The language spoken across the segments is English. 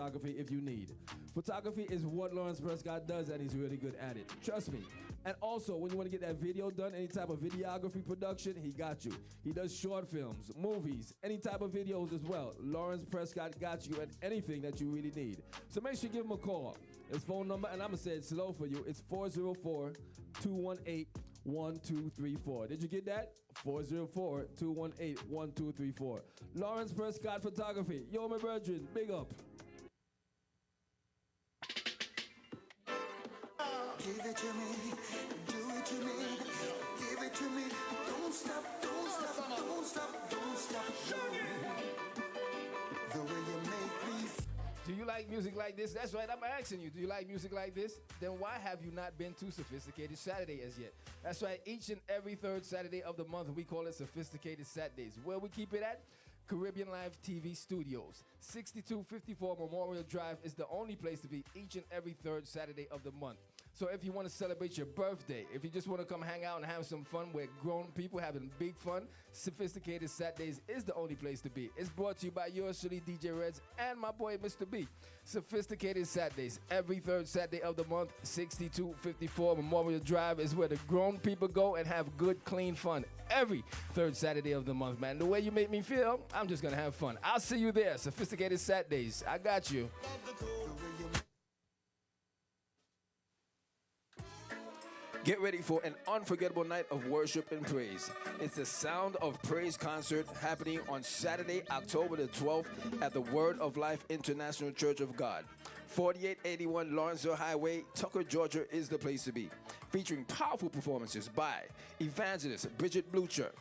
photography if you need. Photography is what Lawrence Prescott does, and he's really good at it. Trust me. And also, when you want to get that video done, any type of videography production, he got you. He does short films, movies, any type of videos as well. Lawrence Prescott got you at anything that you really need. So make sure you give him a call. His phone number, and I'm going to say it slow for you, it's 404-218-1234. Did you get that? 404-218-1234. Lawrence Prescott Photography. Yo, my brethren, big up. Give it to me, do it to me, give it to me. Don't stop, don't stop, don't stop, don't stop. The way you make me. Do you like music like this? That's right, I'm asking you. Do you like music like this? Then why have you not been to Sophisticated Saturday as yet? That's right, each and every third Saturday of the month, we call it Sophisticated Saturdays. Where we keep it at? Caribbeanlifetv Studios. 6254 Memorial Drive is the only place to be each and every third Saturday of the month. So if you want to celebrate your birthday, if you just want to come hang out and have some fun with grown people having big fun, Sophisticated Saturdays is the only place to be. It's brought to you by yours truly, DJ Reds, and my boy, Mr. B. Sophisticated Saturdays, every third Saturday of the month, 6254 Memorial Drive is where the grown people go and have good, clean fun. Every third Saturday of the month, man. The way you make me feel, I'm just going to have fun. I'll see you there, Sophisticated Saturdays. I got you. Get ready for an unforgettable night of worship and praise. It's the Sound of Praise concert happening on Saturday, October the 12th at the Word of Life International Church of God. 4881 Lawrenceville Highway, Tucker, Georgia is the place to be. Featuring powerful performances by Evangelist Bridget Blucher,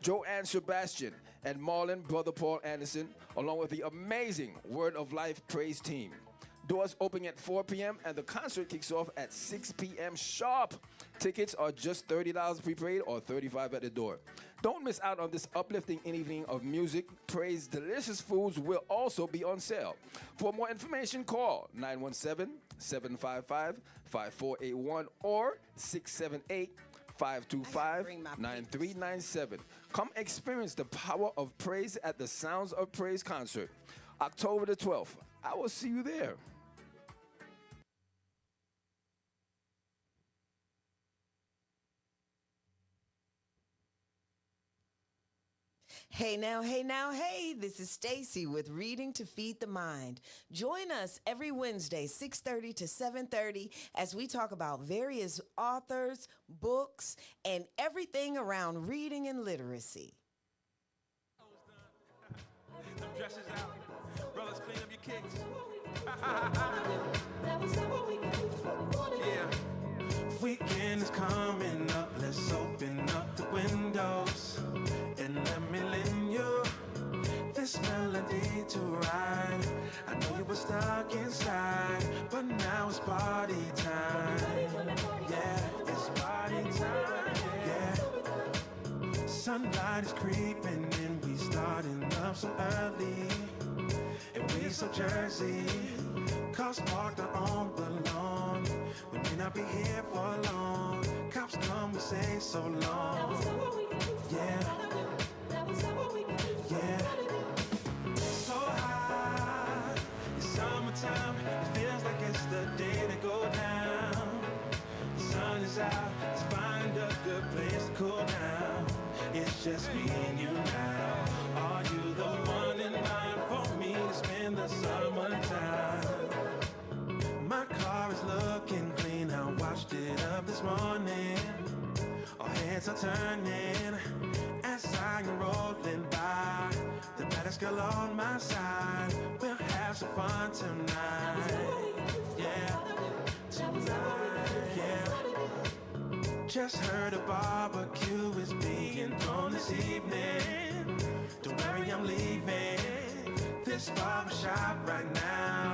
Joanne Sebastian, and Marlon Brother Paul Anderson, along with the amazing Word of Life praise team. Doors open at 4 p.m. and the concert kicks off at 6 p.m. sharp. Tickets are just $30 prepaid or $35 at the door. Don't miss out on this uplifting evening of music, praise. Delicious foods will also be on sale. For more information, call 917-755-5481 or 678-525-9397. Come experience the power of praise at the Sounds of Praise concert, October the 12th. I will see you there. Hey now, hey now, hey, this is Stacy with Reading to Feed the Mind. Join us every Wednesday, 6:30 to 7:30, as we talk about various authors, books, and everything around reading and literacy. Them dresses out. Brothers, clean up your kicks. Yeah. Weekend is coming up. Let's open up the windows and let me lend you this melody to ride. I know you were stuck inside, but now it's party time. Yeah, it's party time. Yeah. Sunlight is creeping in. We starting up so early. And we so Jersey, cars parked out on the lawn. We may not be here for long. Cops come, we say so long. Yeah, yeah. So high, it's summertime. It feels like it's the day to go down. The sun is out, let's find a good place to cool down. It's just me and you now. Are you the one in line for me to spend the summertime? My car is looking clean, I washed it up this morning. Our heads are turning as I'm rolling by. The baddest girl on my side. We'll have some fun tonight. Yeah, tonight, yeah. Just heard a barbecue is being thrown this evening. Don't worry, I'm leaving this barbershop right now.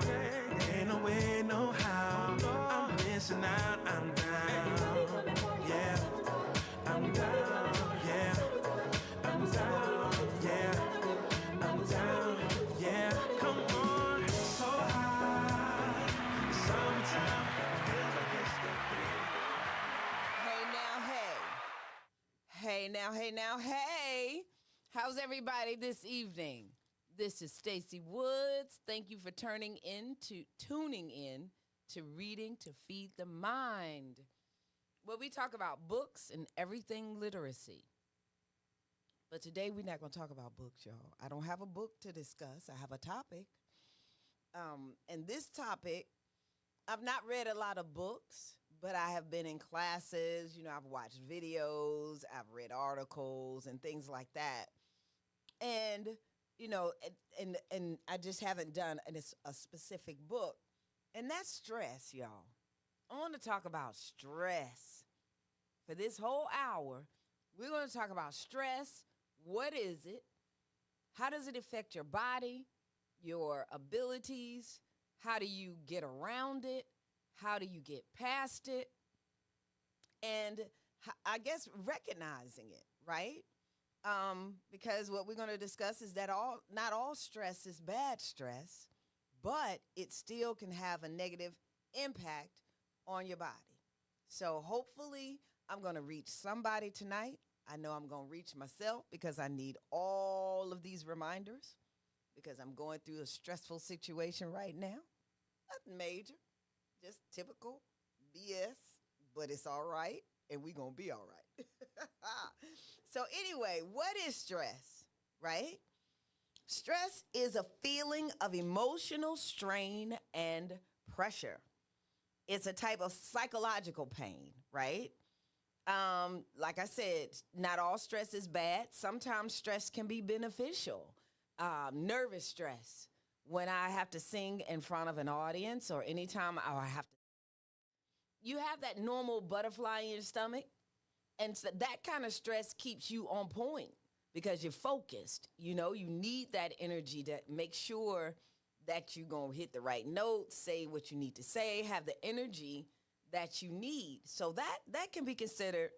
Ain't no way, no how. I'm missing out, I'm down. Yeah, I'm down. Yeah, I'm down. Yeah, I'm down. Yeah, come on. So high, summertime. Feels like it's the Hey now, hey. Hey now, hey now, hey. How's everybody this evening? This is Stacy Woods. Thank you for tuning in to Reading to Feed the Mind, where we talk about books and everything literacy. But today we're not going to talk about books, y'all. I don't have a book to discuss. I have a topic. And this topic, I've not read a lot of books, but I have been in classes. You know, I've watched videos, I've read articles and things like that. And, you know, and I just haven't done a specific book. And that's stress, y'all. I want to talk about stress. For this whole hour, we're going to talk about stress. What is it? How does it affect your body, your abilities? How do you get around it? How do you get past it? And I guess recognizing it, right? Because what we're going to discuss is that not all stress is bad stress, but it still can have a negative impact on your body. So hopefully I'm going to reach somebody tonight. I know I'm going to reach myself because I need all of these reminders because I'm going through a stressful situation right now. Nothing major, just typical BS, but it's all right, and we're going to be all right. So anyway, what is stress, right? Stress is a feeling of emotional strain and pressure. It's a type of psychological pain, right? Like I said, not all stress is bad. Sometimes stress can be beneficial. Nervous stress, when I have to sing in front of an audience or anytime I have to, you have that normal butterfly in your stomach. And so that kind of stress keeps you on point because you're focused. You know, you need that energy to make sure that you're going to hit the right notes, say what you need to say, have the energy that you need. So that can be considered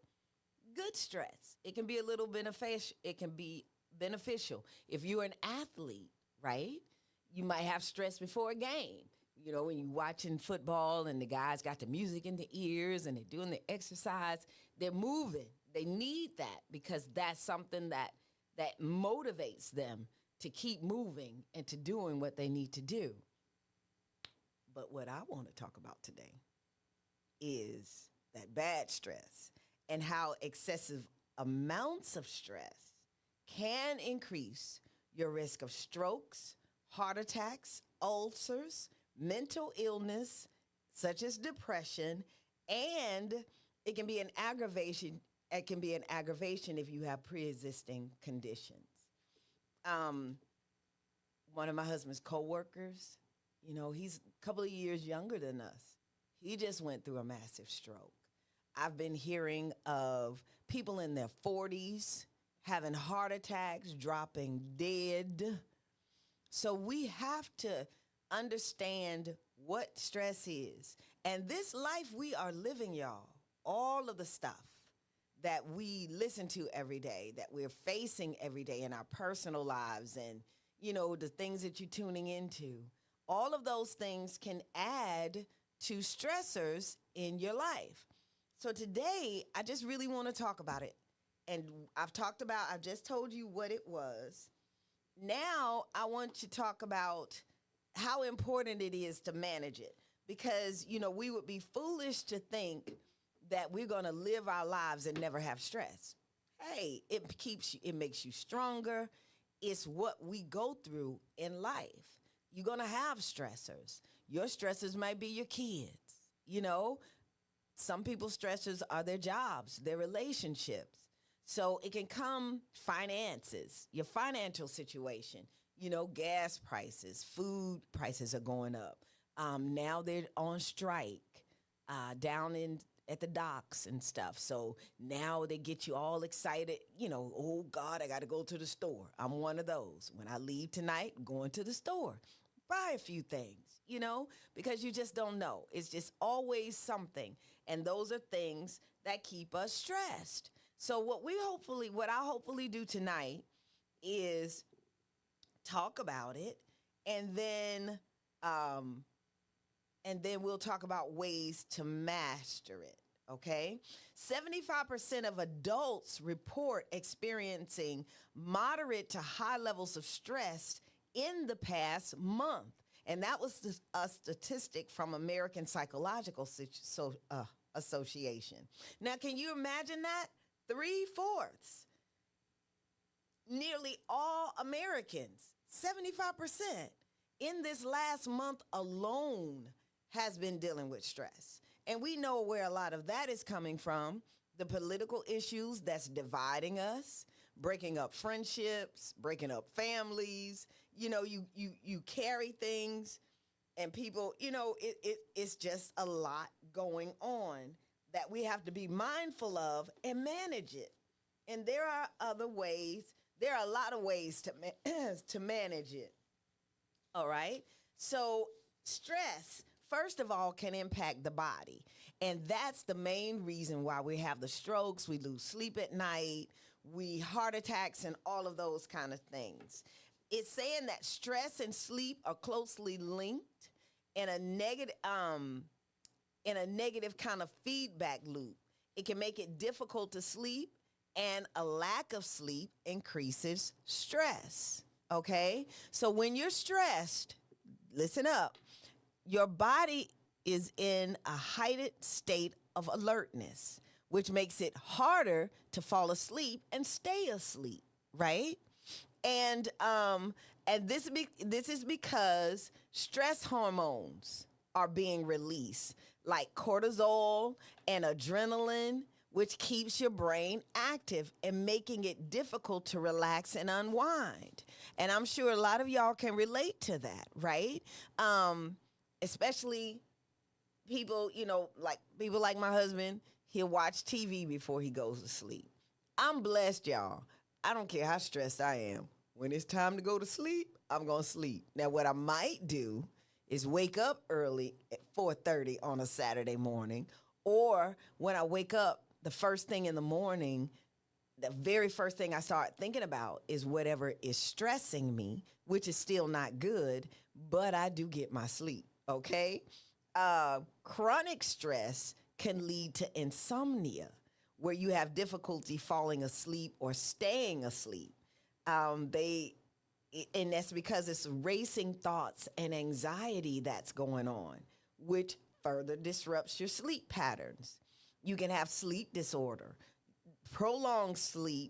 good stress. It can be a little beneficial. It can be beneficial. If you're an athlete, right, you might have stress before a game. You know, when you're watching football and the guys got the music in the ears and they're doing the exercise, they're moving. They need that because that's something that motivates them to keep moving and to doing what they need to do. But what I want to talk about today is that bad stress and how excessive amounts of stress can increase your risk of strokes, heart attacks, ulcers, mental illness, such as depression, and it can be an aggravation. It can be an aggravation if you have pre-existing conditions. One of my husband's coworkers, you know, he's a couple of years younger than us. He just went through a massive stroke. I've been hearing of people in their 40s having heart attacks, dropping dead. So we have to understand what stress is. And this life we are living, y'all, all of the stuff that we listen to every day, that we're facing every day in our personal lives and, you know, the things that you're tuning into, all of those things can add to stressors in your life. So today, I just really want to talk about it. And I've just told you what it was. Now I want to talk about how important it is to manage it. Because, you know, we would be foolish to think that we're going to live our lives and never have stress. Hey, it makes you stronger. It's what we go through in life. You're going to have stressors. Your stressors might be your kids. You know, some people's stressors are their jobs, their relationships. So it can come finances, your financial situation, you know, gas prices, food prices are going up. Now they're on strike down at the docks and stuff. So now they get you all excited, you know, oh God, I got to go to the store. I'm one of those. When I leave tonight, going to the store, buy a few things, you know, because you just don't know. It's just always something. And those are things that keep us stressed. So what I hopefully do tonight is talk about it, and then we'll talk about ways to master it, okay? 75% of adults report experiencing moderate to high levels of stress in the past month. And that was a statistic from American Psychological Association. Now, can you imagine that? 3/4. Nearly all Americans, 75%, in this last month alone has been dealing with stress. And we know where a lot of that is coming from. The political issues that's dividing us, breaking up friendships, breaking up families. You know, you carry things and people, you know, it's just a lot going on that we have to be mindful of and manage it. And there are other ways. There are a lot of ways to manage it. All right. So stress, first of all, can impact the body. And that's the main reason why we have the strokes, we lose sleep at night, we heart attacks and all of those kind of things. It's saying that stress and sleep are closely linked in a negative kind of feedback loop. It can make it difficult to sleep, and a lack of sleep increases stress. Okay? So when you're stressed, listen up, your body is in a heightened state of alertness, which makes it harder to fall asleep and stay asleep, right? And this is because stress hormones are being released, like cortisol and adrenaline, which keeps your brain active and making it difficult to relax and unwind. And I'm sure a lot of y'all can relate to that, right? Especially people, you know, like people like my husband, he'll watch TV before he goes to sleep. I'm blessed, y'all. I don't care how stressed I am. When it's time to go to sleep, I'm going to sleep. Now, what I might do is wake up early at 4:30 on a Saturday morning, or when I wake up the first thing in the morning, the very first thing I start thinking about is whatever is stressing me, which is still not good, but I do get my sleep, okay? Chronic stress can lead to insomnia, where you have difficulty falling asleep or staying asleep. And that's because it's racing thoughts and anxiety that's going on, which further disrupts your sleep patterns. You can have sleep disorder. Prolonged stress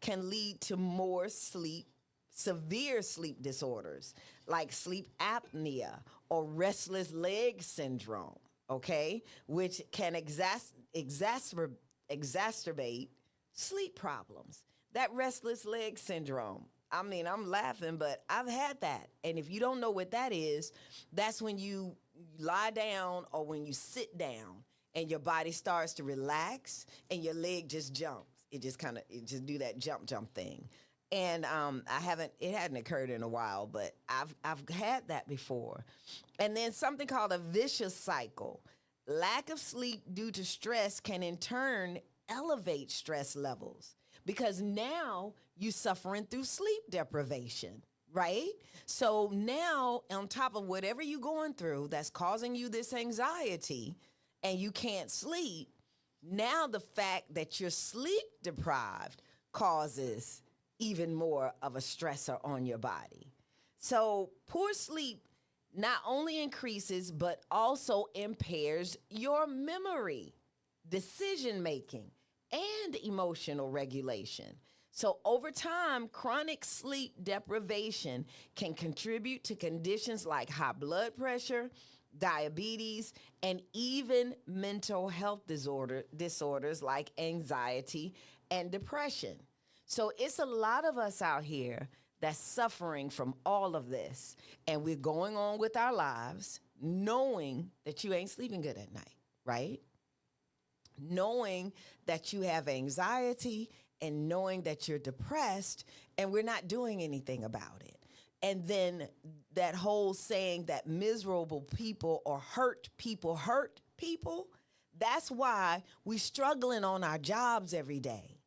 can lead to more severe sleep disorders like sleep apnea or restless leg syndrome, okay, which can exacerbate sleep problems. That restless leg syndrome, I mean, I'm laughing, but I've had that. And if you don't know what that is, that's when you lie down or when you sit down and your body starts to relax and your leg just jumps. It just do that jump thing. And it hadn't occurred in a while, but I've had that before. And then something called a vicious cycle. Lack of sleep due to stress can in turn elevate stress levels, because now you're suffering through sleep deprivation, right? So now, on top of whatever you're going through that's causing you this anxiety and you can't sleep, now the fact that you're sleep deprived causes even more of a stressor on your body. So poor sleep not only increases, but also impairs your memory, decision making, and emotional regulation. So over time, chronic sleep deprivation can contribute to conditions like high blood pressure, diabetes, and even mental health disorders like anxiety and depression. So it's a lot of us out here that's suffering from all of this, and we're going on with our lives knowing that you ain't sleeping good at night, right? Knowing that you have anxiety and knowing that you're depressed, and we're not doing anything about it. And then that whole saying that miserable people or hurt people, that's why we're struggling on our jobs every day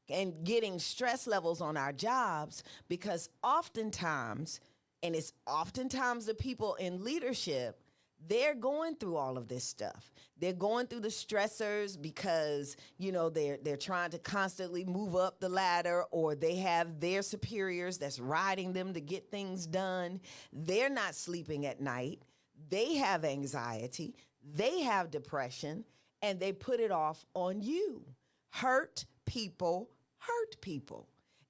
and getting stress levels on our jobs, because oftentimes, and it's oftentimes the people in leadership they're going through all of this stuff. They're going through the stressors because, they're trying to constantly move up the ladder, or they have their superiors that's riding them to get things done. They're not sleeping at night. They have anxiety. They have depression, and they put it off on you. Hurt people hurt people.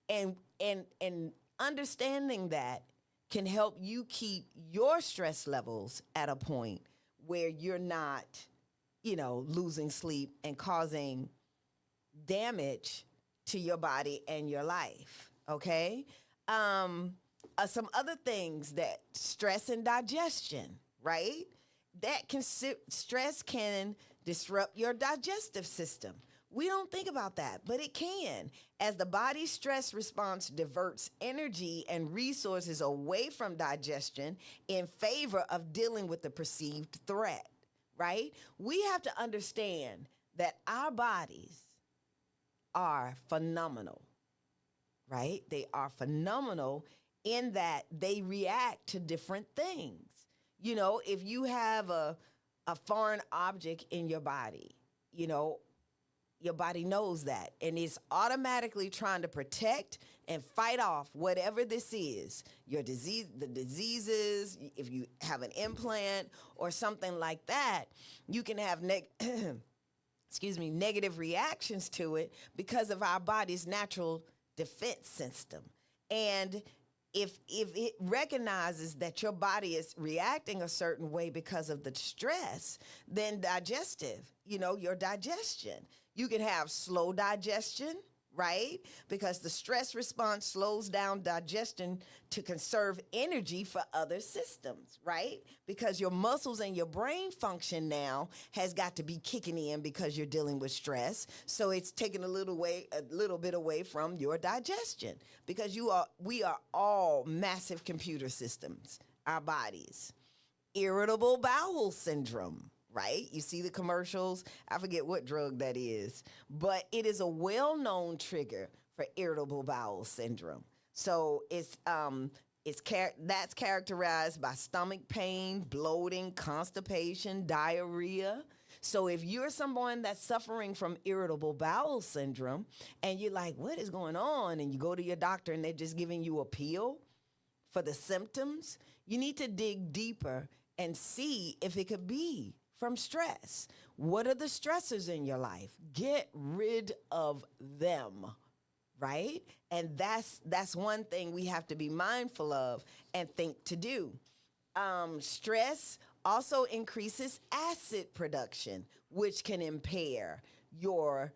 And understanding that can help you keep your stress levels at a point where you're not, losing sleep and causing damage to your body and your life. Okay. Some other things that stress and digestion, right? Stress can disrupt your digestive system. We don't think about that, but it can. As the body's stress response diverts energy and resources away from digestion in favor of dealing with the perceived threat, right? We have to understand that our bodies are phenomenal, right? They are phenomenal in that they react to different things. If you have a foreign object in your body, your body knows that, and it's automatically trying to protect and fight off whatever this is, the diseases. If you have an implant or something like that, you can have negative reactions to it because of our body's natural defense system. And if it recognizes that your body is reacting a certain way because of the stress, then your digestion. You can have slow digestion, right? Because the stress response slows down digestion to conserve energy for other systems, right? Because your muscles and your brain function now has got to be kicking in because you're dealing with stress. So it's taking a little bit away from your digestion, because we are all massive computer systems, our bodies. Irritable bowel syndrome. Right? You see the commercials. I forget what drug that is, but it is a well-known trigger for irritable bowel syndrome. So that's characterized by stomach pain, bloating, constipation, diarrhea. So if you're someone that's suffering from irritable bowel syndrome and you're like, what is going on? And you go to your doctor and they're just giving you a pill for the symptoms, you need to dig deeper and see if it could be from stress. What are the stressors in your life? Get rid of them, right? And that's one thing we have to be mindful of and think to do. Stress also increases acid production, which can impair your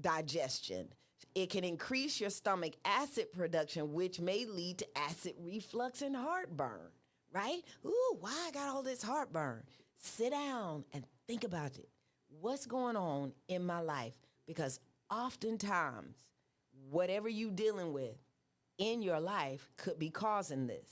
digestion. It can increase your stomach acid production, which may lead to acid reflux and heartburn, right? Ooh, why I got all this heartburn? Sit down and think about it. What's going on in my life? Because oftentimes, whatever you're dealing with in your life could be causing this.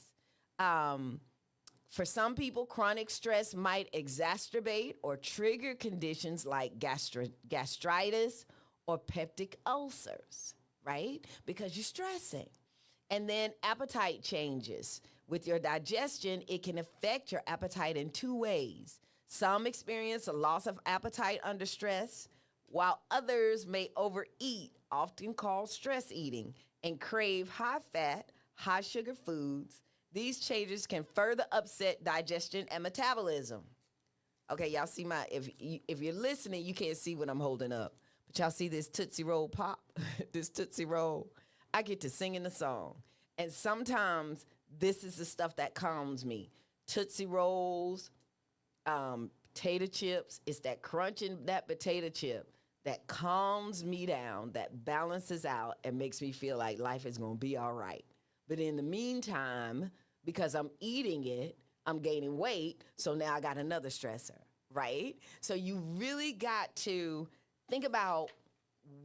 For some people, chronic stress might exacerbate or trigger conditions like gastritis or peptic ulcers, right? Because you're stressing. And then appetite changes. With your digestion, it can affect your appetite in two ways. Some experience a loss of appetite under stress, while others may overeat, often called stress eating, and crave high-fat, high-sugar foods. These changes can further upset digestion and metabolism. Okay, y'all see if you're listening, you can't see what I'm holding up. But y'all see this Tootsie Roll pop, this Tootsie Roll? I get to singing the song. And sometimes this is the stuff that calms me. Tootsie Rolls, potato chips. It's that crunch in that potato chip that calms me down, that balances out and makes me feel like life is going to be all right. But in the meantime, because I'm eating it, I'm gaining weight. So now I got another stressor, right? So you really got to think about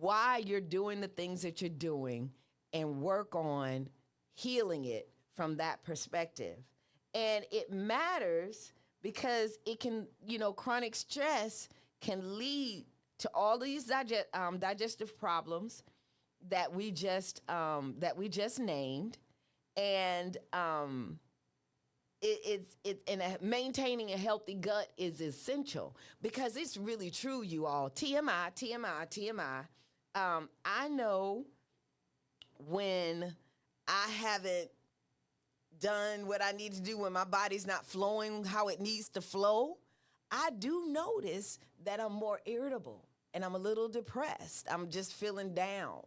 why you're doing the things that you're doing and work on healing it from that perspective. And it matters because it can, chronic stress can lead to all these digestive problems that we just named. And maintaining a healthy gut is essential because it's really true, you all. TMI. I know when I haven't done what I need to do, when my body's not flowing how it needs to flow, I do notice that I'm more irritable and I'm a little depressed. I'm just feeling down,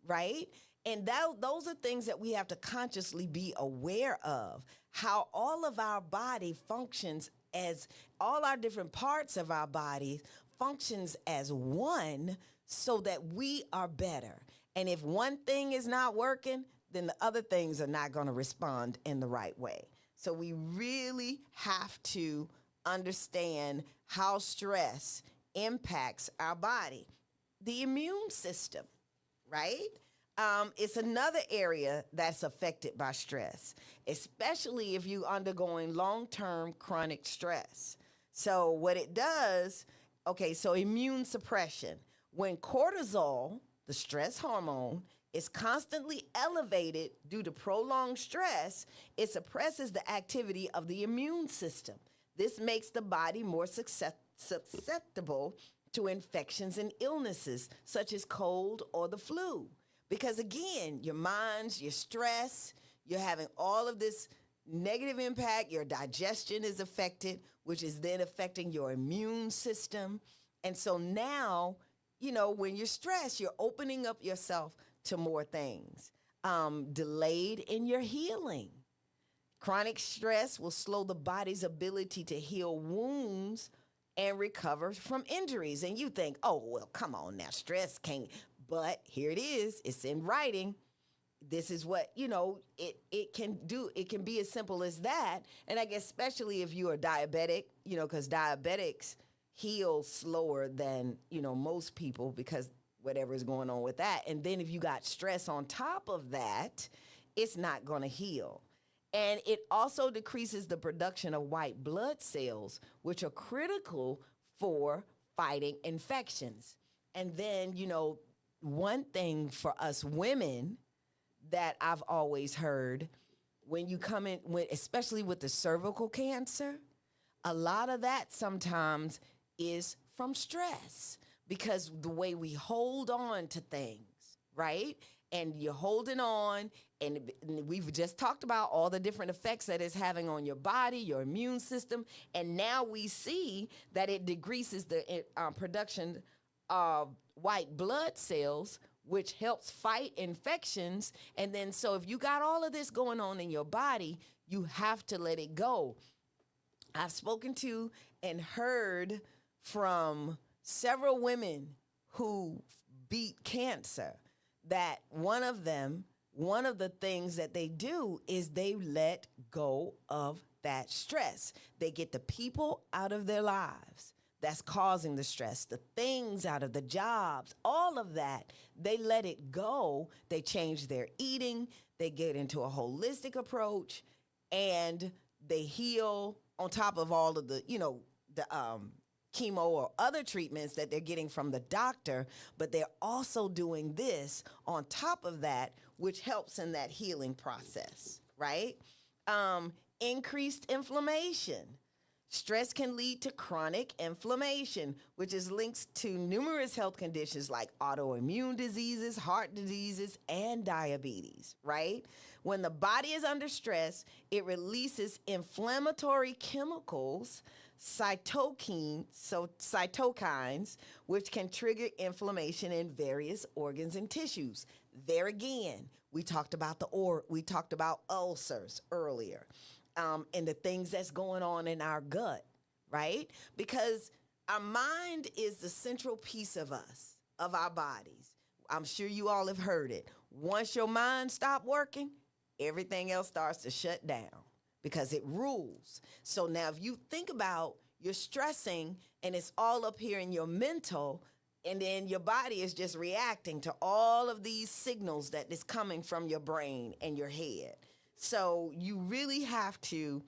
right? And those are things that we have to consciously be aware of, how all of our body functions as all our different parts of our body functions as one so that we are better. And if one thing is not working, then the other things are not going to respond in the right way. So we really have to understand how stress impacts our body. The immune system, right? It's another area that's affected by stress, especially if you're undergoing long-term chronic stress. So what it does, so immune suppression. When cortisol, the stress hormone, is constantly elevated due to prolonged stress, it suppresses the activity of the immune system. This makes the body more susceptible to infections and illnesses such as cold or the flu. Because again, your mind's, your stress, you're having all of this negative impact, your digestion is affected, which is then affecting your immune system. And so now, when you're stressed, you're opening up yourself to more things. Delayed in your healing. Chronic stress will slow the body's ability to heal wounds and recover from injuries. And you think, oh, well, come on now, stress can't. But here it is. It's in writing. This is what, it can do. It can be as simple as that. And I guess especially if you are diabetic, because diabetics heal slower than, most people because whatever is going on with that. And then if you got stress on top of that, it's not going to heal. And it also decreases the production of white blood cells, which are critical for fighting infections. And then, one thing for us women that I've always heard, when you come in, especially with the cervical cancer, a lot of that sometimes is from stress because the way we hold on to things, right? And you're holding on, and we've just talked about all the different effects that it's having on your body, your immune system, and now we see that it decreases the production of white blood cells, which helps fight infections. And then so if you got all of this going on in your body, you have to let it go. I've spoken to and heard from several women who beat cancer that one of the things that they do is they let go of that stress. They get the people out of their lives that's causing the stress, the things out of the jobs, all of that. They let it go. They change their eating. They get into a holistic approach, and they heal on top of all of the, chemo or other treatments that they're getting from the doctor, but they're also doing this on top of that, which helps in that healing process, right? Increased inflammation. Stress can lead to chronic inflammation, which is linked to numerous health conditions like autoimmune diseases, heart diseases, and diabetes, right? When the body is under stress, it releases inflammatory chemicals, cytokines, which can trigger inflammation in various organs and tissues. There again, we talked about ulcers earlier. And the things that's going on in our gut, right? Because our mind is the central piece of us, of our bodies. I'm sure you all have heard it. Once your mind stops working, everything else starts to shut down because it rules. So now if you think about you're stressing and it's all up here in your mental, and then your body is just reacting to all of these signals that is coming from your brain and your head. So you really have to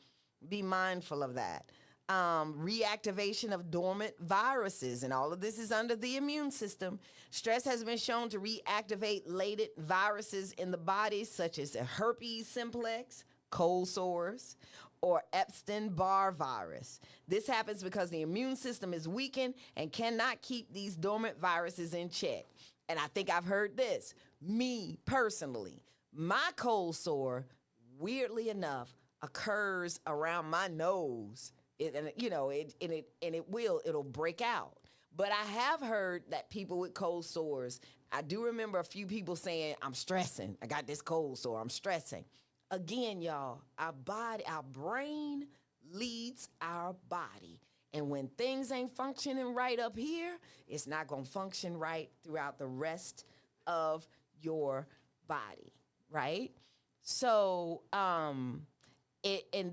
be mindful of that. Reactivation of dormant viruses, and all of this is under the immune system. Stress has been shown to reactivate latent viruses in the body, such as herpes simplex, cold sores, or Epstein-Barr virus. This happens because the immune system is weakened and cannot keep these dormant viruses in check. And I think I've heard this. Me personally, my cold sore, weirdly enough, occurs around my nose. It'll break out. But I have heard that people with cold sores, I do remember a few people saying, I'm stressing. I got this cold sore. I'm stressing. Again, y'all, our brain leads our body. And when things ain't functioning right up here, it's not going to function right throughout the rest of your body, right? So, and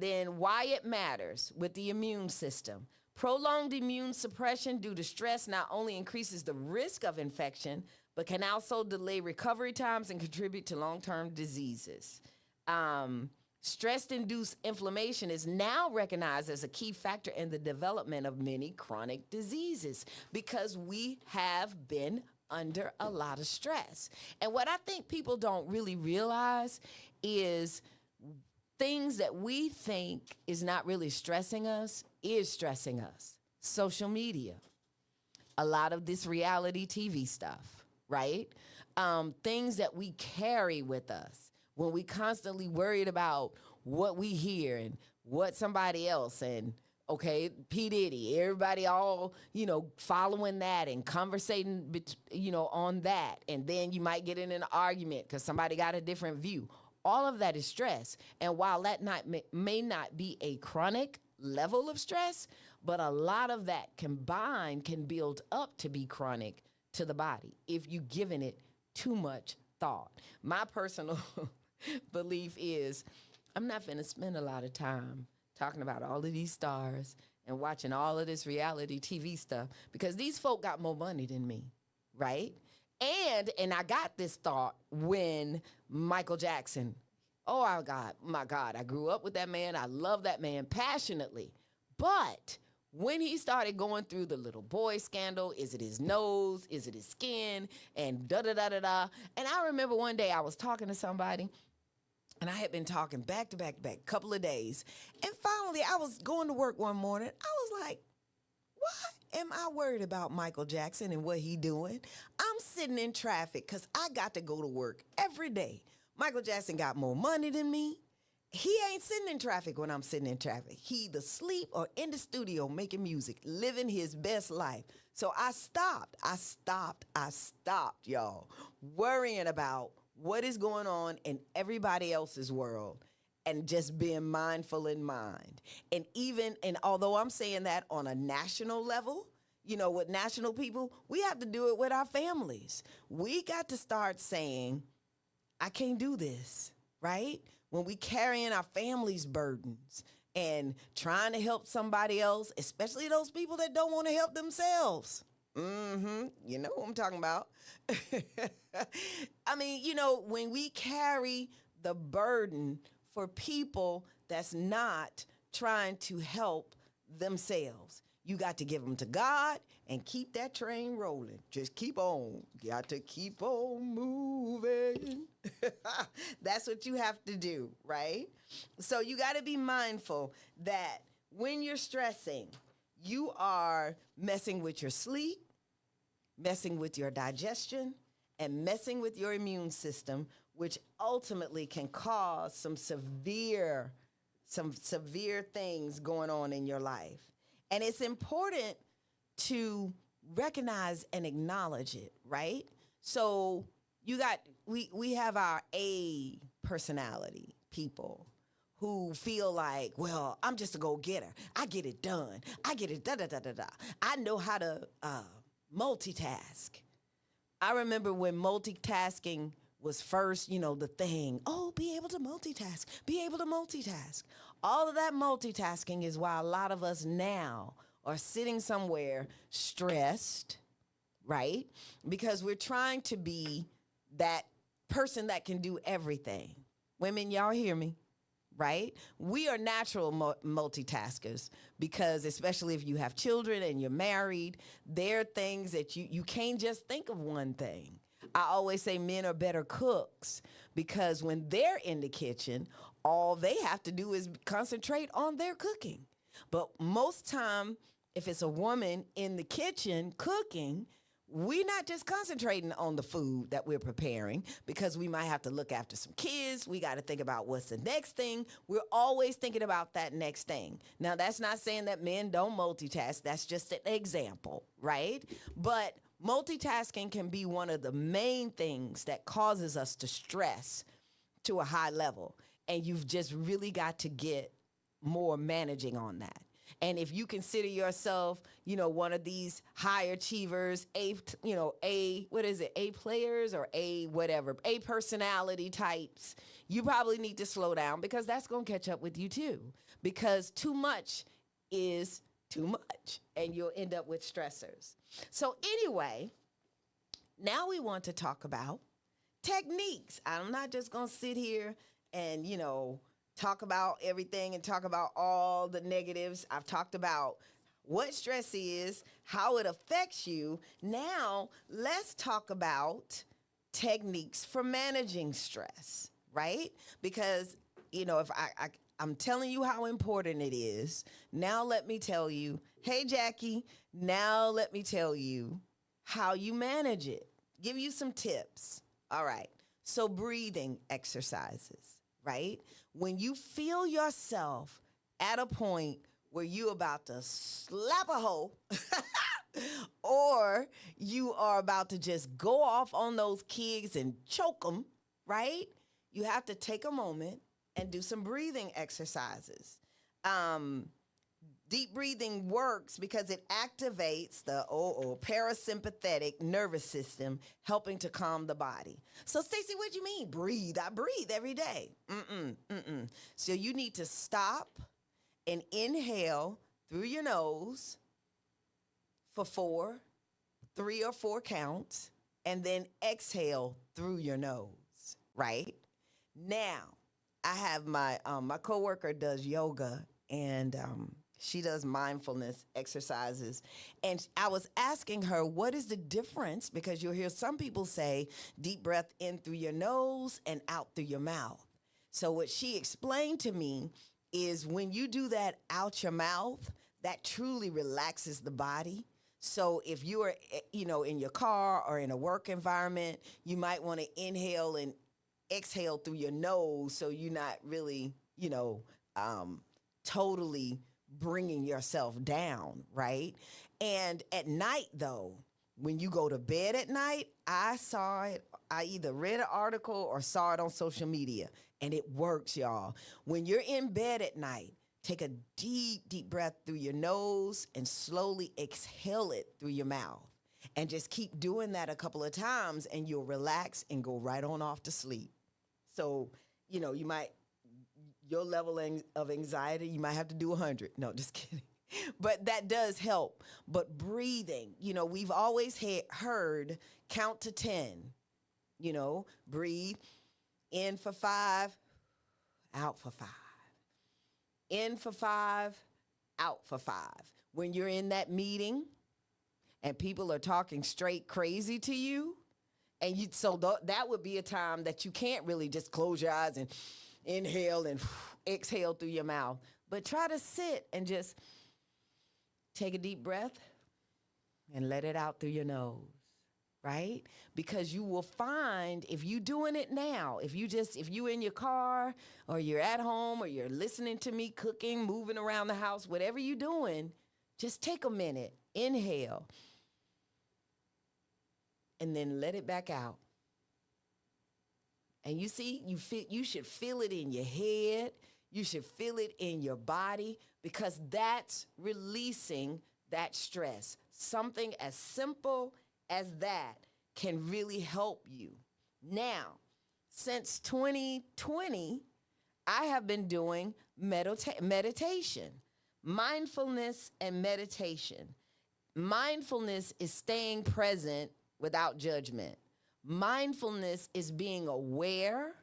then why it matters with the immune system. Prolonged immune suppression due to stress not only increases the risk of infection, but can also delay recovery times and contribute to long-term diseases. Stress-induced inflammation is now recognized as a key factor in the development of many chronic diseases because we have been under a lot of stress. And what I think people don't really realize is things that we think is not really stressing us is stressing us. Social media, a lot of this reality TV stuff, right? Things that we carry with us when we constantly worried about what we hear and what somebody else and, okay, P. Diddy, everybody all, following that and conversating, on that. And then you might get in an argument because somebody got a different view. All of that is stress. And while that may not be a chronic level of stress, but a lot of that combined can build up to be chronic to the body if you've given it too much thought. My personal belief is I'm not going to spend a lot of time talking about all of these stars and watching all of this reality TV stuff because these folk got more money than me, right? And I got this thought when Michael Jackson, oh my God, I grew up with that man. I love that man passionately. But when he started going through the little boy scandal, is it his nose? Is it his skin? And da-da-da-da-da. And I remember one day I was talking to somebody, and I had been talking back to back, couple of days. And finally, I was going to work one morning. I was like, why am I worried about Michael Jackson and what he doing? I'm sitting in traffic because I got to go to work every day. Michael Jackson got more money than me. He ain't sitting in traffic when I'm sitting in traffic. He either sleep or in the studio making music, living his best life. So I stopped, y'all, worrying about what is going on in everybody else's world and just being mindful in mind. And although I'm saying that on a national level, with national people, we have to do it with our families. We got to start saying, I can't do this, right? When we carrying our family's burdens and trying to help somebody else, especially those people that don't want to help themselves. You know what I'm talking about. I mean, when we carry the burden for people that's not trying to help themselves, you got to give them to God and keep that train rolling. Just keep on. Got to keep on moving. That's what you have to do, right? So you got to be mindful that when you're stressing, you are messing with your sleep, messing with your digestion, and messing with your immune system, which ultimately can cause some severe things going on in your life. And it's important to recognize and acknowledge it, right? So we have our A personality people who feel like, well, I'm just a go-getter. I get it done. I get it da-da-da-da-da. I know how to multitask. I remember when multitasking was first, the thing. Oh, be able to multitask. Be able to multitask. All of that multitasking is why a lot of us now are sitting somewhere stressed, right? Because we're trying to be that person that can do everything. Women, y'all hear me, right? We are natural multitaskers because especially if you have children and you're married, there are things that you can't just think of one thing. I always say men are better cooks because when they're in the kitchen, all they have to do is concentrate on their cooking. But most time, if it's a woman in the kitchen cooking, we're not just concentrating on the food that we're preparing because we might have to look after some kids. We got to think about what's the next thing. We're always thinking about that next thing. Now, that's not saying that men don't multitask. That's just an example, right? But multitasking can be one of the main things that causes us to stress to a high level. And you've just really got to get more managing on that. And if you consider yourself, one of these high achievers, A players or A personality types, you probably need to slow down because that's going to catch up with you too. Because too much is too much and you'll end up with stressors. So anyway, now we want to talk about techniques. I'm not just going to sit here and, talk about everything and talk about all the negatives. I've talked about what stress is, how it affects you. Now, let's talk about techniques for managing stress, right? Because, if I'm telling you how important it is, now let me tell you, hey, Jackie, now let me tell you how you manage it. Give you some tips. All right. So breathing exercises, right? When you feel yourself at a point where you're about to slap a hoe or you are about to just go off on those kids and choke them, right? You have to take a moment and do some breathing exercises. Deep breathing works because it activates the parasympathetic nervous system, helping to calm the body. So, Stacy, what do you mean? Breathe. I breathe every day. So you need to stop and inhale through your nose for 3 or 4 counts, and then exhale through your nose, right? Now, I have my coworker does yoga, and she does mindfulness exercises. And I was asking her, what is the difference? Because you'll hear some people say deep breath in through your nose and out through your mouth. So what she explained to me is when you do that out your mouth, that truly relaxes the body. So if you are, in your car or in a work environment, you might want to inhale and exhale through your nose so you're not really, totally bringing yourself down, right? And at night, though, when you go to bed at night, I saw it. I either read an article or saw it on social media, and it works, y'all. When you're in bed at night, take a deep, deep breath through your nose and slowly exhale it through your mouth. And just keep doing that a couple of times, and you'll relax and go right on off to sleep. So, you might, your level of anxiety, you might have to do 100. No, just kidding. But that does help. But breathing, we've always heard count to 10. Breathe in for 5, out for 5. In for 5, out for 5. When you're in that meeting and people are talking straight crazy to you, and that would be a time that you can't really just close your eyes and inhale and exhale through your mouth. But try to sit and just take a deep breath and let it out through your nose, right? Because you will find if you're doing it now, if you in your car or you're at home or you're listening to me cooking, moving around the house, whatever you're doing, just take a minute, inhale, and then let it back out. And you see, you should feel it in your head. You should feel it in your body because that's releasing that stress. Something as simple as that can really help you. Now, since 2020, I have been doing meditation, mindfulness and meditation. Mindfulness is staying present without judgment. Mindfulness is being aware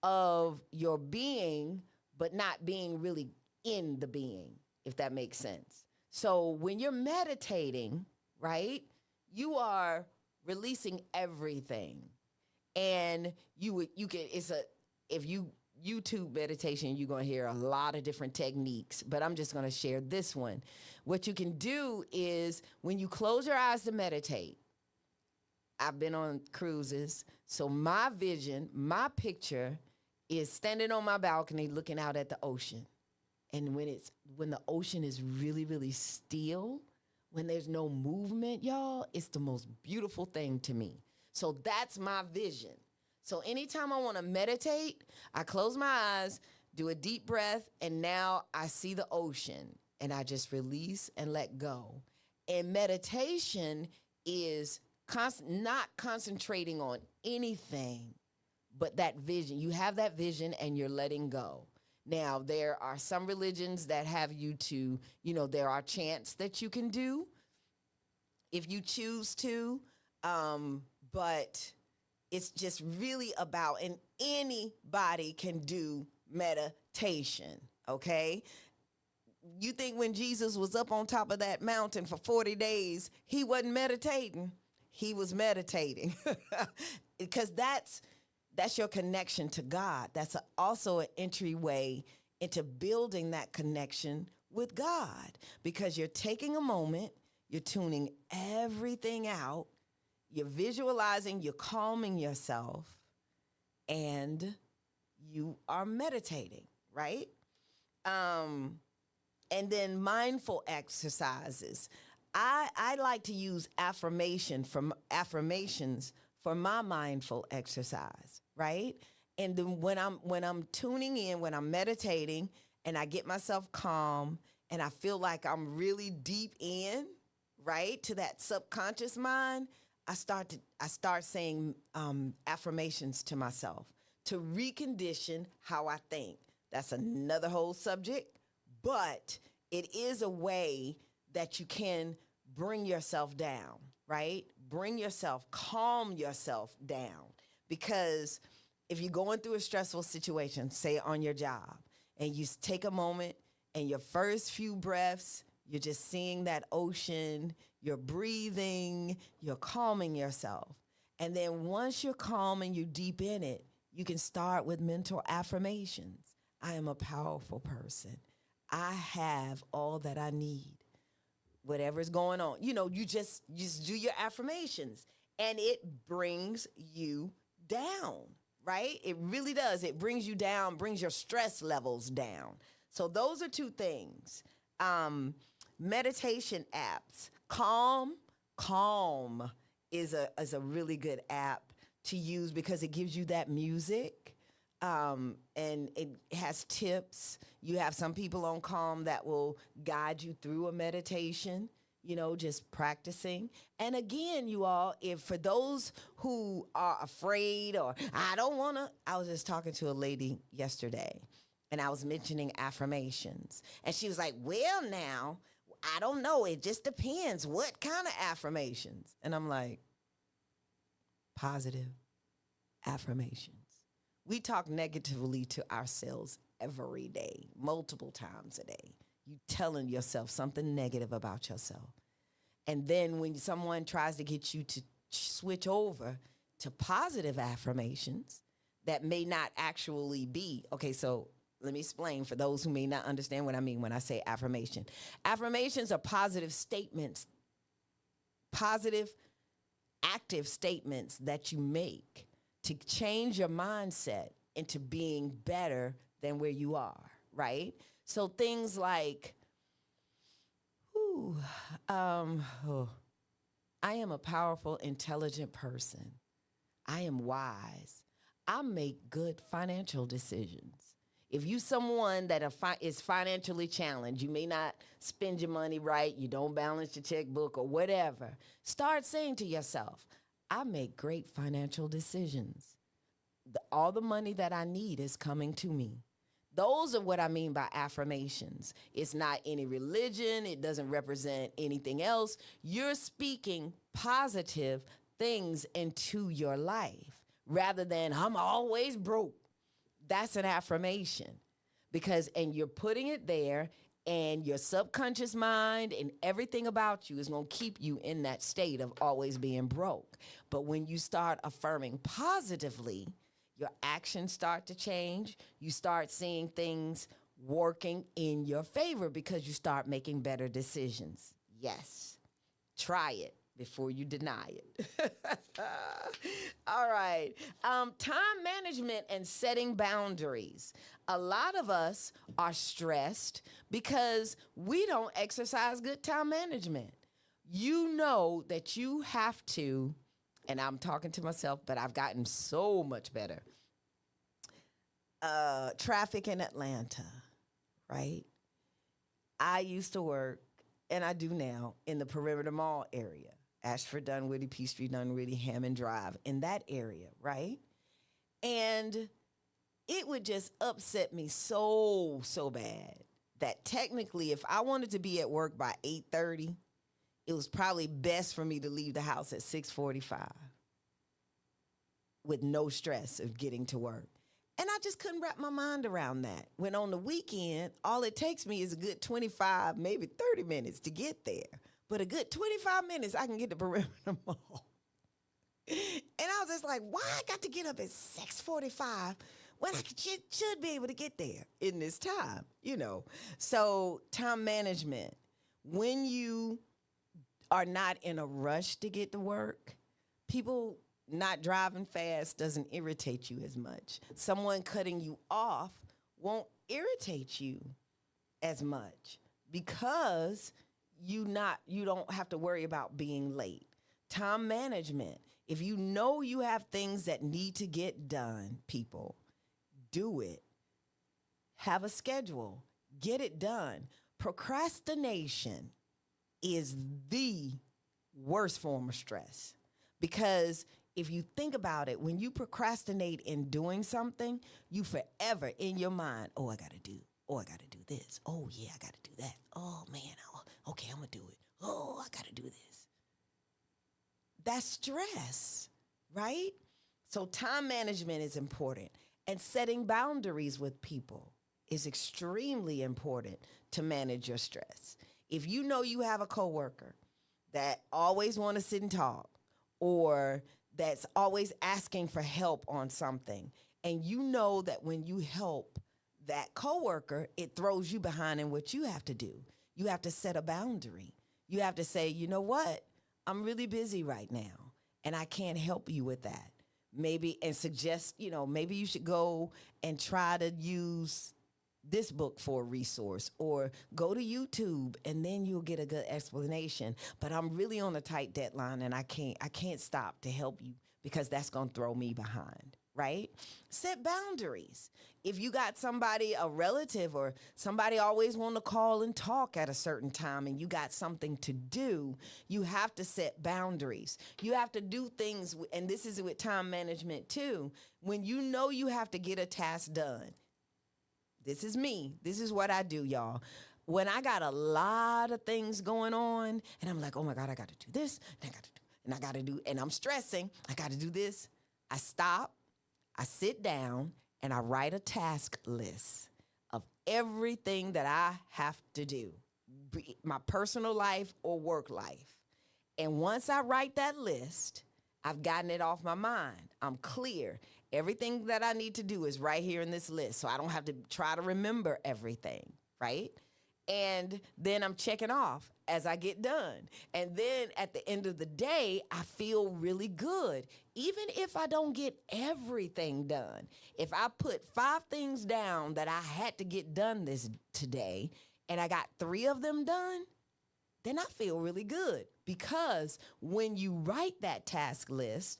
of your being, but not being really in the being, if that makes sense. So when you're meditating, right, you are releasing everything. And if you YouTube meditation, you're going to hear a lot of different techniques, but I'm just going to share this one. What you can do is when you close your eyes to meditate, I've been on cruises, so my vision, my picture is standing on my balcony looking out at the ocean. And when the ocean is really, really still, when there's no movement, y'all, it's the most beautiful thing to me. So that's my vision. So anytime I want to meditate, I close my eyes, do a deep breath, and now I see the ocean, and I just release and let go. And meditation is not concentrating on anything but that vision. You have that vision, and you're letting go. Now, there are some religions that have you to, there are chants that you can do if you choose to, but it's just really about, and anybody can do meditation, okay? You think when Jesus was up on top of that mountain for 40 days, he wasn't meditating? He was meditating because that's your connection to God. That's also an entryway into building that connection with God, because you're taking a moment, you're tuning everything out, you're visualizing, you're calming yourself, and you are meditating, right? And then mindful exercises. I like to use affirmations for my mindful exercise, right? And then when I'm tuning in, when I'm meditating, and I get myself calm, and I feel like I'm really deep in, right, to that subconscious mind, I start saying affirmations to myself to recondition how I think. That's another whole subject, but it is a way that you can bring yourself down, right? Calm yourself down. Because if you're going through a stressful situation, say on your job, and you take a moment, and your first few breaths, you're just seeing that ocean, you're breathing, you're calming yourself. And then once you're calm and you're deep in it, you can start with mental affirmations. I am a powerful person. I have all that I need. Whatever's going on, you just do your affirmations, and it brings you down, right? It really does. It brings you down, brings your stress levels down. So those are two things. Meditation apps. Calm is a really good app to use because it gives you that music. And it has tips. You have some people on Calm that will guide you through a meditation, just practicing. And again, you all, if for those who are afraid or I was just talking to a lady yesterday, and I was mentioning affirmations. And she was like, well, now, I don't know. It just depends. What kind of affirmations? And I'm like, positive affirmations. We talk negatively to ourselves every day, multiple times a day. You telling yourself something negative about yourself. And then when someone tries to get you to switch over to positive affirmations that may not actually be, okay, so let me explain for those who may not understand what I mean when I say affirmation. Affirmations are positive statements, positive, active statements that you make to change your mindset into being better than where you are, right? So things like, I am a powerful, intelligent person. I am wise. I make good financial decisions. If you someone that is financially challenged, you may not spend your money right, you don't balance your checkbook or whatever, start saying to yourself, I make great financial decisions. All the money that I need is coming to me. Those are what I mean by affirmations. It's not any religion. It doesn't represent anything else. You're speaking positive things into your life rather than I'm always broke. That's an affirmation and you're putting it there, and your subconscious mind and everything about you is going to keep you in that state of always being broke. But when you start affirming positively, Your actions start to change. You start seeing things working in your favor because you start making better decisions. Yes. Try it before you deny it. All right. Time management and setting boundaries. A lot of us are stressed because we don't exercise good time management. You know that you have to, and I'm talking to myself, but I've gotten so much better. Traffic in Atlanta, right? I used to work, and I do now, in the Perimeter Mall area. Ashford, Dunwoody, Peachtree, Dunwoody, Hammond Drive, in that area, right? And it would just upset me so bad that technically if I wanted to be at work by 8:30, it was probably best for me to leave the house at 6:45 with no stress of getting to work. And I just couldn't wrap my mind around that. When on the weekend, all it takes me is a good 25, maybe 30 minutes to get there. But a good 25 minutes, I can get to Perimeter Mall. And I was just like, why I got to get up at 6:45 when I should be able to get there in this time, you know? So time management, when you are not in a rush to get to work, people not driving fast doesn't irritate you as much. Someone cutting you off won't irritate you as much because you don't have to worry about being late. Time management. If you know you have things that need to get done, people, do it. Have a schedule. Get it done. Procrastination is the worst form of stress because if you think about it, when you procrastinate in doing something, you forever in your mind, oh, I got to do this. Oh, yeah, I got to do that. Oh, man, okay, I'm going to do it. Oh, I got to do this. That's stress, right? So time management is important. And setting boundaries with people is extremely important to manage your stress. If you know you have a coworker that always want to sit and talk or that's always asking for help on something, and you know that when you help that coworker, it throws you behind in what you have to do. You have to set a boundary. You have to say, you know what? I'm really busy right now, and I can't help you with that. Maybe, and suggest, maybe you should go and try to use this book for a resource, or go to YouTube and then you'll get a good explanation. But I'm really on a tight deadline and I can't stop to help you because that's going to throw me behind, right? Set boundaries. If you got somebody, a relative or somebody always want to call and talk at a certain time and you got something to do, you have to set boundaries. You have to do things, and this is with time management too, when you know you have to get a task done. This is me. This is what I do, y'all. When I got a lot of things going on and I'm like, oh my God, I got to do this, and I got to do, and I'm stressing, I got to do this. I stop, I sit down, and I write a task list of everything that I have to do, my personal life or work life. And once I write that list, I've gotten it off my mind. I'm clear. Everything that I need to do is right here in this list, so I don't have to try to remember everything, right? And then I'm checking off as I get done. And then at the end of the day, I feel really good. Even if I don't get everything done. If I put 5 things down that I had to get done today, and I got 3 of them done, then I feel really good. Because when you write that task list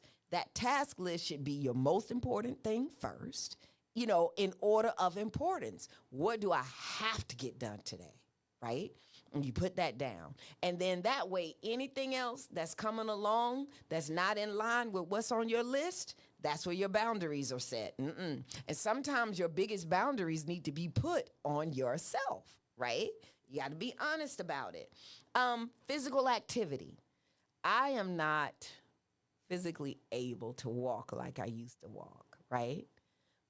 should be your most important thing first, in order of importance. What do I have to get done today, right? And you put that down. And then that way, anything else that's coming along that's not in line with what's on your list, that's where your boundaries are set. And sometimes your biggest boundaries need to be put on yourself, right? You got to be honest about it. Physical activity. I am not physically able to walk like I used to walk, right?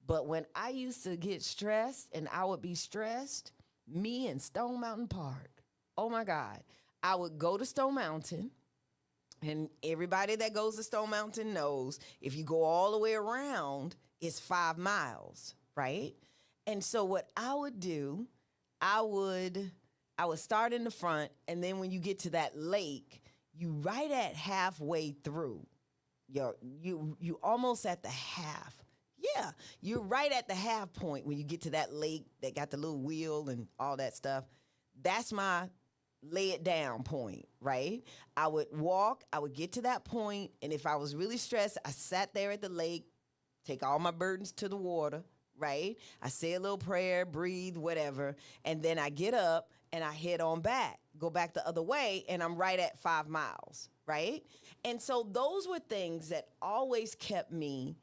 But when I used to get stressed and I would be stressed, me and Stone Mountain Park, oh my God, I would go to Stone Mountain, and everybody that goes to Stone Mountain knows if you go all the way around, is 5 miles, right? And so what I would do, I would start in the front, and then when you get to that lake, you right at halfway through. You almost at the half. Yeah, you're right at the half point when you get to that lake that got the little wheel and all that stuff. That's my lay it down point, right? I would walk, I would get to that point, and if I was really stressed, I sat there at the lake, take all my burdens to the water, right? I say a little prayer, breathe, whatever, and then I get up and I head on back, go back the other way, and I'm right at 5 miles, right? And so those were things that always kept me,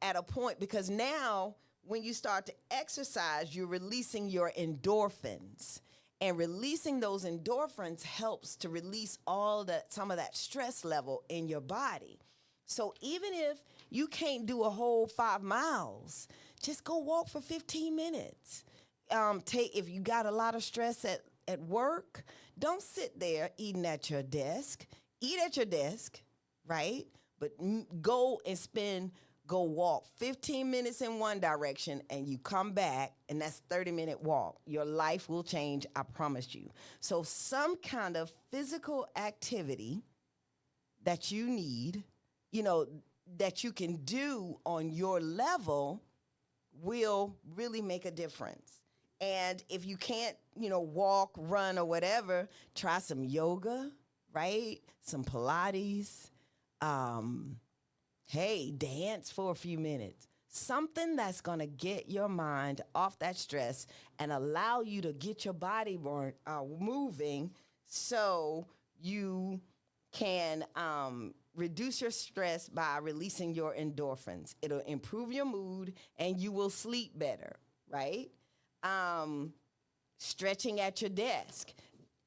at a point, because now when you start to exercise, you're releasing your endorphins. And releasing those endorphins helps to release some of that stress level in your body. So even if you can't do a whole 5 miles, just go walk for 15 minutes. If you got a lot of stress at work, don't sit there eating at your desk. Eat at your desk, right? But go walk 15 minutes in one direction, and you come back, and that's 30-minute walk. Your life will change, I promise you. So some kind of physical activity that you need, that you can do on your level will really make a difference. And if you can't, walk, run, or whatever, try some yoga, right? Some Pilates. Hey, dance for a few minutes. Something that's going to get your mind off that stress and allow you to get your body moving so you can reduce your stress by releasing your endorphins. It'll improve your mood and you will sleep better, right? Stretching at your desk.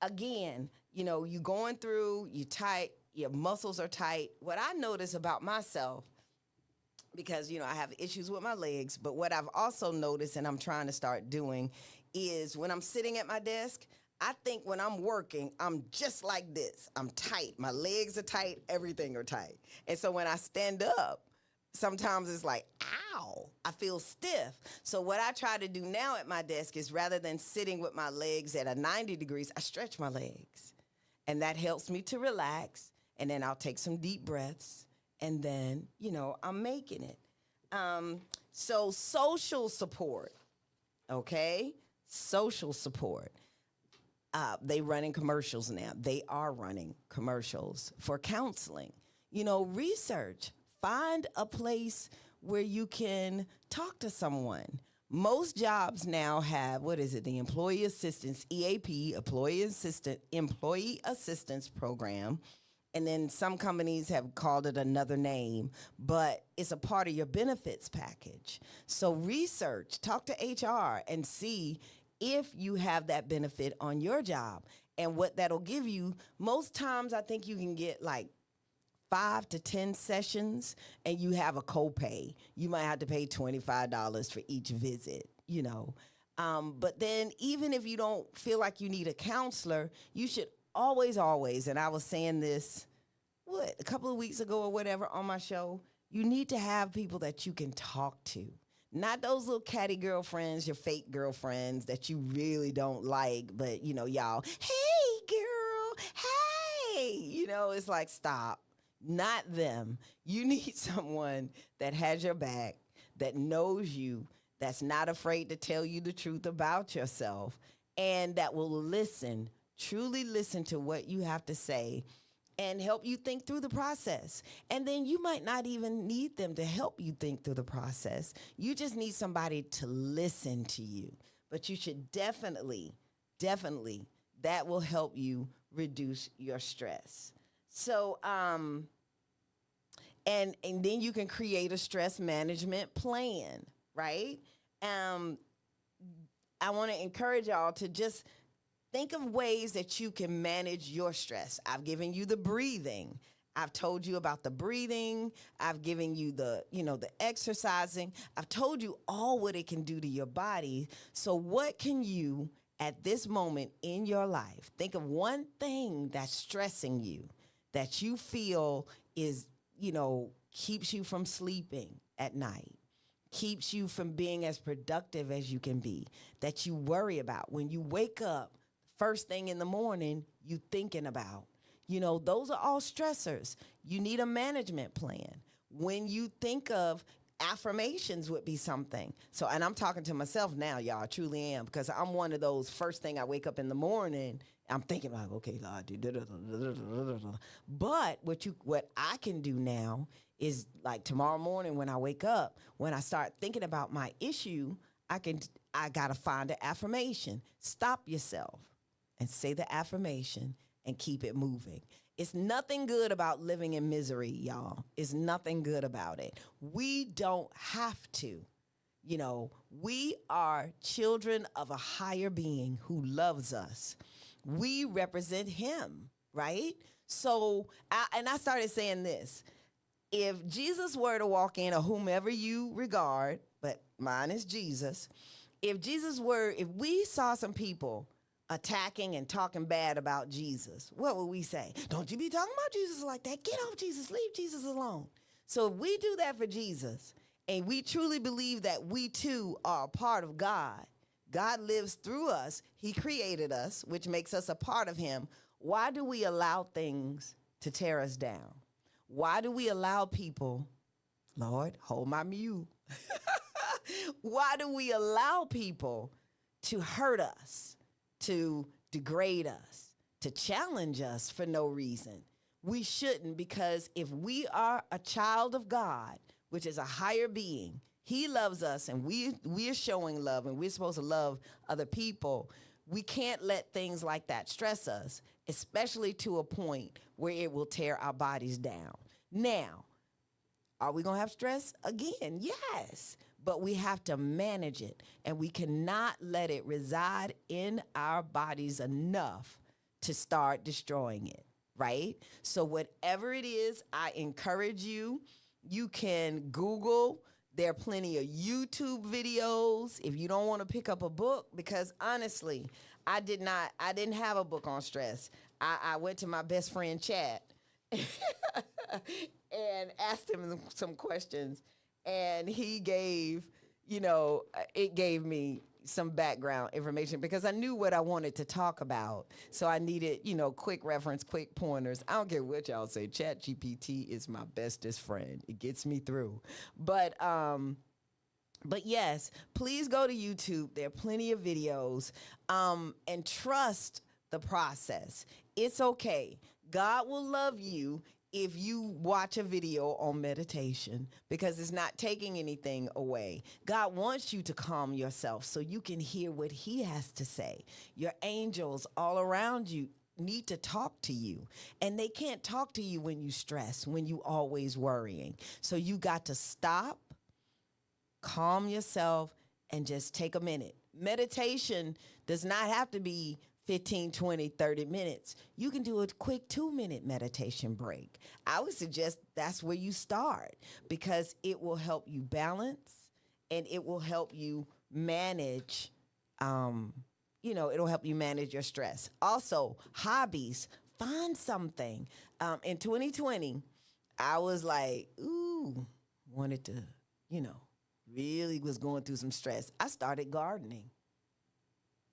Again, you going through, you tight, your muscles are tight. What I notice about myself, because, I have issues with my legs, but what I've also noticed and I'm trying to start doing is when I'm sitting at my desk, I think when I'm working, I'm just like this. I'm tight. My legs are tight. Everything are tight. And so when I stand up, sometimes it's like, ow, I feel stiff. So what I try to do now at my desk is rather than sitting with my legs at a 90 degrees, I stretch my legs. And that helps me to relax. And then I'll take some deep breaths. And then, I'm making it. So social support, okay? Social support. They running commercials now. They are running commercials for counseling. Research. Find a place where you can talk to someone. Most jobs now have, the Employee Assistance, EAP, Employee Assistance Program. And then some companies have called it another name, but it's a part of your benefits package. So research, talk to HR and see if you have that benefit on your job and what that'll give you. Most times I think you can get like 5 to 10 sessions and you have a copay. You might have to pay $25 for each visit, But then even if you don't feel like you need a counselor, you should always, and I was saying this, a couple of weeks ago or whatever on my show, you need to have people that you can talk to. Not those little catty girlfriends, your fake girlfriends that you really don't like, but, y'all, hey, girl, hey, it's like, stop. Not them. You need someone that has your back, that knows you, that's not afraid to tell you the truth about yourself, and that will listen, truly listen to what you have to say and help you think through the process. And then you might not even need them to help you think through the process. You just need somebody to listen to you. But you should definitely, that will help you reduce your stress. So, and then you can create a stress management plan, right? I want to encourage y'all to just think of ways that you can manage your stress. I've given you the breathing. I've told you about the breathing. I've given you the exercising. I've told you all what it can do to your body. So what can you, at this moment in your life, think of one thing that's stressing you, that you feel is, keeps you from sleeping at night. keeps you from being as productive as you can be, that you worry about. When you wake up, first thing in the morning, you thinking about. You know, those are all stressors. You need a management plan. When you think of affirmations would be something. So, and I'm talking to myself now, y'all, I truly am, because I'm one of those first thing I wake up in the morning, I'm thinking like, okay, Lord, but what I can do now is like tomorrow morning when I wake up, when I start thinking about my issue, I gotta find an affirmation. Stop yourself and say the affirmation and keep it moving. It's nothing good about living in misery, y'all. It's nothing good about it. We don't have to. You know, we are children of a higher being who loves us. We represent him, right? So, I started saying this. If Jesus were to walk in, or whomever you regard, but mine is Jesus, if we saw some people attacking and talking bad about Jesus, what would we say? Don't you be talking about Jesus like that. Get off Jesus. Leave Jesus alone. So if we do that for Jesus, and we truly believe that we too are a part of God, God lives through us. He created us, which makes us a part of him. Why do we allow things to tear us down? Why do we allow people, Lord, hold my mute. Why do we allow people to hurt us, to degrade us, to challenge us for no reason? We shouldn't, because if we are a child of God, which is a higher being, he loves us, and we're showing love, and we're supposed to love other people. We can't let things like that stress us, especially to a point where it will tear our bodies down. Now, are we going to have stress again? Yes, but we have to manage it, and we cannot let it reside in our bodies enough to start destroying it, right? So whatever it is, I encourage you, you can Google. There are plenty of YouTube videos if you don't want to pick up a book, because honestly, I didn't have a book on stress. I went to my best friend Chad and asked him some questions, and he gave, it gave me some background information, because I knew what I wanted to talk about. So I needed, quick reference, quick pointers. I don't care what y'all say. ChatGPT is my bestest friend. It gets me through. But yes, please go to YouTube. There are plenty of videos, and trust the process. It's okay. God will love you if you watch a video on meditation, because it's not taking anything away. God wants you to calm yourself so you can hear what he has to say. Your angels all around you need to talk to you, and they can't talk to you when you stress, when you always worrying. So you got to stop, calm yourself, and just take a minute. Meditation does not have to be 15, 20, 30 minutes. You can do a quick 2-minute meditation break. I would suggest that's where you start, because it will help you balance, and it will help you manage, it'll help you manage your stress. Also, hobbies, find something. In 2020, I was like, wanted to, really was going through some stress. I started gardening,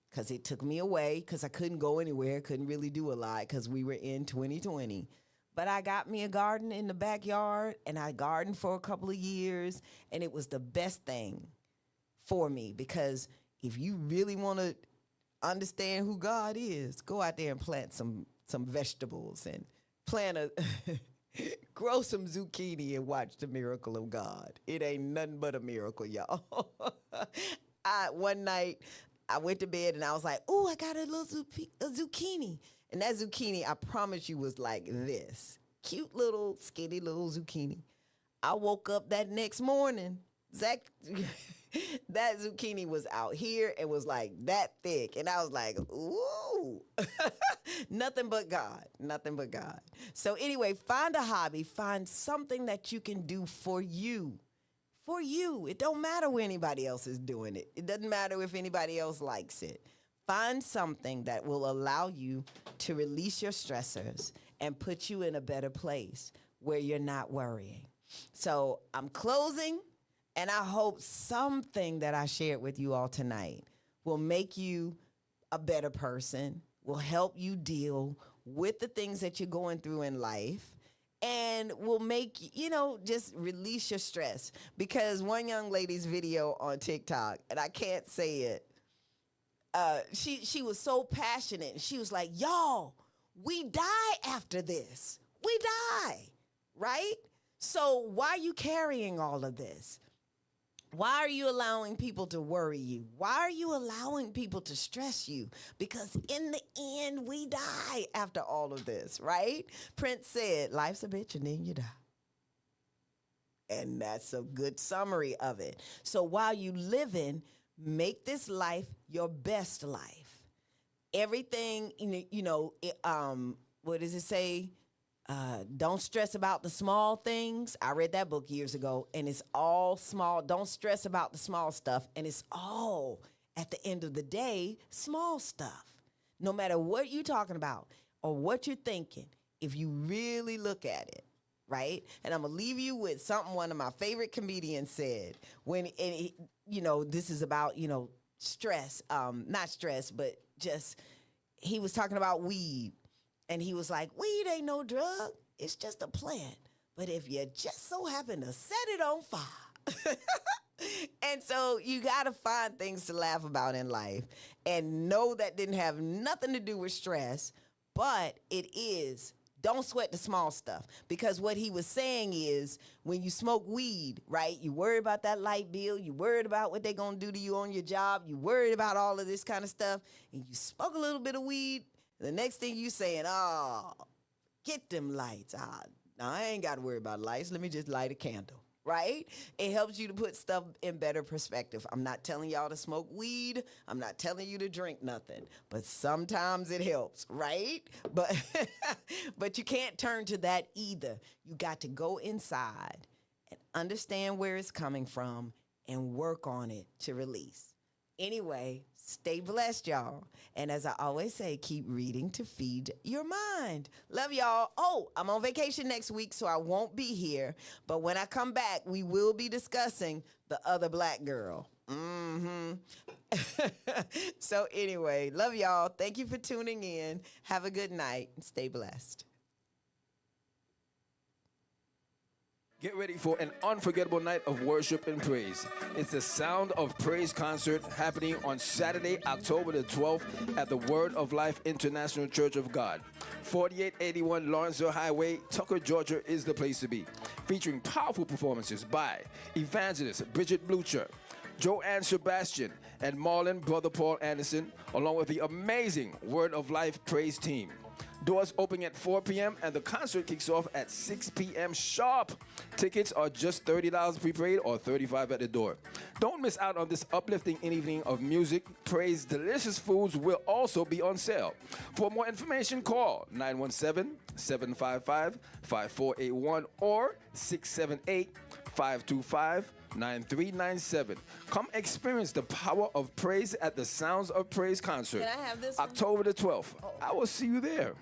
because it took me away, because I couldn't go anywhere, couldn't really do a lot, because we were in 2020. But I got me a garden in the backyard, and I gardened for a couple of years, and it was the best thing for me, because if you really want to understand who God is, go out there and plant some vegetables, and grow some zucchini and watch the miracle of God. It ain't nothing but a miracle, y'all. One night, I went to bed and I was like, I got a little zucchini. And that zucchini, I promise you, was like this. Cute little, skinny little zucchini. I woke up that next morning, that zucchini was out here and was like that thick. And I was like, ooh, nothing but God, nothing but God. So anyway, find a hobby, find something that you can do for you. For you. It don't matter where anybody else is doing it. It doesn't matter if anybody else likes it. Find something that will allow you to release your stressors and put you in a better place where you're not worrying. So I'm closing. And I hope something that I shared with you all tonight will make you a better person, will help you deal with the things that you're going through in life, and will make, just release your stress. Because one young lady's video on TikTok, and I can't say it, she was so passionate. She was like, y'all, we die after this. We die, right? So why are you carrying all of this? Why are you allowing people to worry you? Why are you allowing people to stress you? Because in the end, we die after all of this, right? Prince said, life's a bitch and then you die. And that's a good summary of it. So while you living, make this life your best life. Everything, what does it say? Don't stress about the small things. I read that book years ago, and it's all small. Don't stress about the small stuff, and it's all, at the end of the day, small stuff. No matter what you're talking about or what you're thinking, if you really look at it, right? And I'm going to leave you with something one of my favorite comedians said this is about, stress, not stress, but just, he was talking about weed. And he was like, weed ain't no drug. It's just a plant. But if you just so happen to set it on fire. And so you got to find things to laugh about in life. And know that didn't have nothing to do with stress. But it is. Don't sweat the small stuff. Because what he was saying is, when you smoke weed, right, you worry about that light bill. You worried about what they're going to do to you on your job. You worried about all of this kind of stuff. And you smoke a little bit of weed. The next thing you saying, get them lights. I ain't got to worry about lights. Let me just light a candle, right? It helps you to put stuff in better perspective. I'm not telling y'all to smoke weed. I'm not telling you to drink nothing. But sometimes it helps, right? But you can't turn to that either. You got to go inside and understand where it's coming from and work on it to release. Anyway, stay blessed, y'all. And as I always say, keep reading to feed your mind. Love y'all. Oh, I'm on vacation next week, so I won't be here. But when I come back, we will be discussing the other black girl. So anyway, love y'all. Thank you for tuning in. Have a good night and stay blessed. Get ready for an unforgettable night of worship and praise. It's the Sound of Praise concert happening on Saturday, October the 12th at the Word of Life International Church of God. 4881 Lawrenceville Highway, Tucker, Georgia is the place to be. Featuring powerful performances by evangelist Bridget Blucher, Joanne Sebastian, and Marlon Brother Paul Anderson, along with the amazing Word of Life praise team. Doors open at 4 p.m. and the concert kicks off at 6 p.m. sharp. Tickets are just $30 prepaid or $35 at the door. Don't miss out on this uplifting evening of music, praise. Delicious foods will also be on sale. For more information, call 917-755-5481 or 678-525-9397. Come experience the power of praise at the Sounds of Praise concert. Can I have this one? October the 12th. I will see you there.